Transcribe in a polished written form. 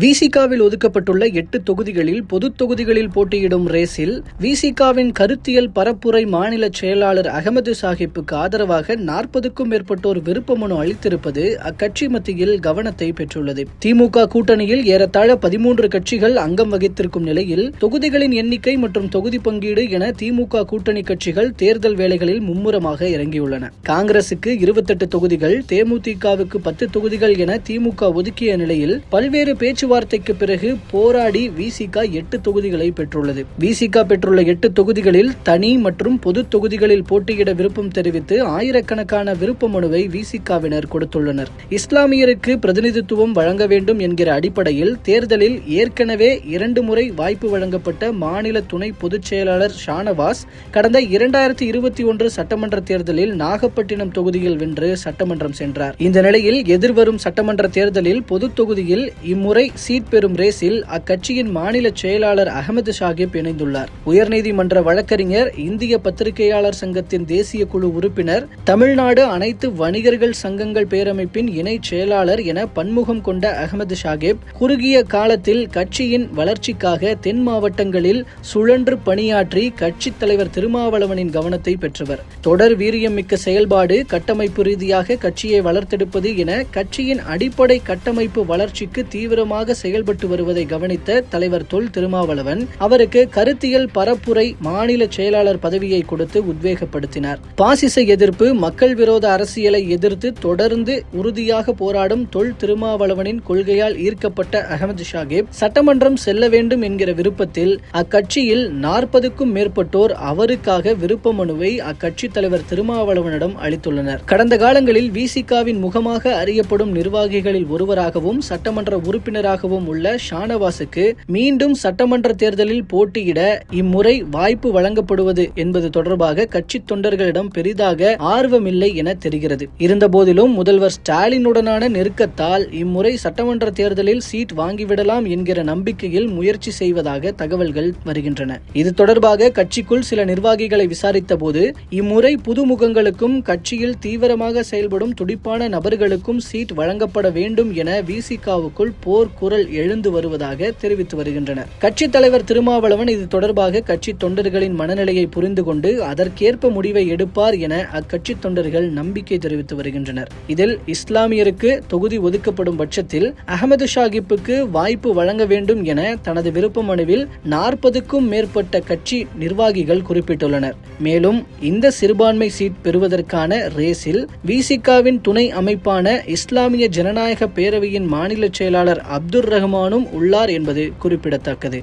விசிகாவில் ஒதுக்கப்பட்டுள்ள 8 தொகுதிகளில் பொது தொகுதிகளில் போட்டியிடும் ரேஸில் விசிகாவின் கருத்தியல் பரப்புரை மாநில செயலாளர் அகமது சாஹிப்புக்கு ஆதரவாக 40க்கும் மேற்பட்டோர் விருப்ப மனு அளித்திருப்பது அக்கட்சி மத்தியில் கவனத்தை பெற்றுள்ளது. திமுக கூட்டணியில் ஏறத்தாழ 13 கட்சிகள் அங்கம் வகித்திருக்கும் நிலையில் தொகுதிகளின் எண்ணிக்கை மற்றும் தொகுதி பங்கீடு என திமுக கூட்டணி கட்சிகள் தேர்தல் வேலைகளில் மும்முரமாக இறங்கியுள்ளன. காங்கிரசுக்கு 28 தொகுதிகள், தேமுதிகவுக்கு 10 தொகுதிகள் என திமுக ஒதுக்கிய நிலையில் பல்வேறு பேச்சுவார்த்தைக்கு பிறகு போராடி விசிக 8 தொகுதிகளை பெற்றுள்ளது. விசிக பெற்றுள்ள 8 தொகுதிகளில் தனி மற்றும் பொது தொகுதிகளில் போட்டியிட விருப்பம் தெரிவித்து ஆயிரக்கணக்கான விருப்ப மனுவை விசிகவினர் கொடுத்துள்ளனர். இஸ்லாமியருக்கு பிரதிநிதித்துவம் வழங்க வேண்டும் என்கிற அடிப்படையில் தேர்தலில் ஏற்கனவே 2 முறை வாய்ப்பு வழங்கப்பட்ட மாநில துணை பொதுச் செயலாளர் ஷானவாஸ் கடந்த 2021 சட்டமன்ற தேர்தலில் நாகப்பட்டினம் தொகுதியில் வென்று சட்டமன்றம் சென்றார். இந்த நிலையில் எதிர்வரும் சட்டமன்ற தேர்தலில் பொது தொகுதியில் இம்முறை சீட் பெறும் ரேஸில் அக்கட்சியின் மாநில செயலாளர் அகமது சாஹிப் இணைந்துள்ளார். உயர்நீதிமன்ற வழக்கறிஞர், இந்திய பத்திரிகையாளர் சங்கத்தின் தேசிய குழு உறுப்பினர், தமிழ்நாடு அனைத்து வணிகர்கள் சங்கங்கள் பேரமைப்பின் இணை செயலாளர் என பன்முகம் கொண்ட அகமது சாஹிப் குறுகிய காலத்தில் கட்சியின் வளர்ச்சிக்காக தென் மாவட்டங்களில் சுழன்று பணியாற்றி கட்சித் தலைவர் திருமாவளவனின் கவனத்தை பெற்றவர். தொடர் வீரியமிக்க செயல்பாடு, கட்டமைப்பு ரீதியாக கட்சியை வளர்த்தெடுப்பது என கட்சியின் அடிப்படை கட்டமைப்பு வளர்ச்சிக்கு தீவிரமாக செயல்பட்டு வருவதை கவனித்த தலைவர் தொல் திருமாவளவன் அவருக்கு கருத்தியல் பரப்புரை மாநில செயலாளர் பதவியை கொடுத்து உத்வேகப்படுத்தினார். பாசிச எதிர்ப்பு, மக்கள் விரோத அரசியலை எதிர்த்து தொடர்ந்து உறுதியாக போராடும் தொல் திருமாவளவனின் கொள்கையால் ஈர்க்கப்பட்ட அகமது சாஹிப் சட்டமன்றம் செல்ல வேண்டும் என்கிற விருப்பத்தில் அக்கட்சியில் 40க்கும் மேற்பட்டோர் அவருக்காக விருப்ப மனுவை அக்கட்சி தலைவர் திருமாவளவனிடம் அளித்துள்ளனர். கடந்த காலங்களில் விசிகாவின் முகமாக அறியப்படும் நிர்வாகிகளில் ஒருவராகவும் சட்டமன்ற உறுப்பினராகவும் உள்ள ஷானவாசுக்கு மீண்டும் சட்டமன்ற தேர்தலில் போட்டியிட இம்முறை வாய்ப்பு வழங்கப்படுவது என்பது தொடர்பாக கட்சி தொண்டர்களிடம் பெரிதாக ஆர்வமில்லை என தெரிகிறது. இருந்தபோதிலும் முதல்வர் ஸ்டாலினுடனான நெருக்கத்தால் இம்முறை சட்டமன்ற தேர்தலில் சீட் வாங்கிவிடலாம் என்கிற நம்பிக்கையில் முயற்சி செய்வதாக தகவல்கள் வருகின்றன. இது தொடர்பாக கட்சிக்குள் சில நிர்வாகிகளை விசாரித்த போது இம்முறை புதுமுகங்களுக்கும் கட்சியில் தீவிரமாக செயல்படும் துடிப்பான நபர்களுக்கும் சீட் வழங்கப்பட வேண்டும் என விசிகாவுக்குள் போர் குரல் எழுந்து வருவதாக தெரிவித்து வருகின்றனர். கட்சித் தலைவர் திருமாவளவன் இது தொடர்பாக கட்சி தொண்டர்களின் மனநிலையை புரிந்து கொண்டு அதற்கேற்ப முடிவை எடுப்பார் என அக்கட்சி தொண்டர்கள் நம்பிக்கை தெரிவித்து வருகின்றனர். இதில் இஸ்லாமியருக்கு தொகுதி ஒதுக்கப்படும் பட்சத்தில் அகமது சாஹிப்புக்கு வாய்ப்பு வழங்க வேண்டும் என தனது விருப்ப மனுவில் 40க்கும் மேற்பட்ட கட்சி நிர்வாகிகள் குறிப்பிட்டுள்ளனர். மேலும் இந்த சிறுபான்மை சீட் பெறுவதற்கான ரேஸில் விசிகாவின் துணை அமைப்பான இஸ்லாமிய ஜனநாயக பேரவையின் மாநில செயலாளர் அப்துர் ரஹ்மானும் உள்ளார் என்பது குறிப்பிடத்தக்கது.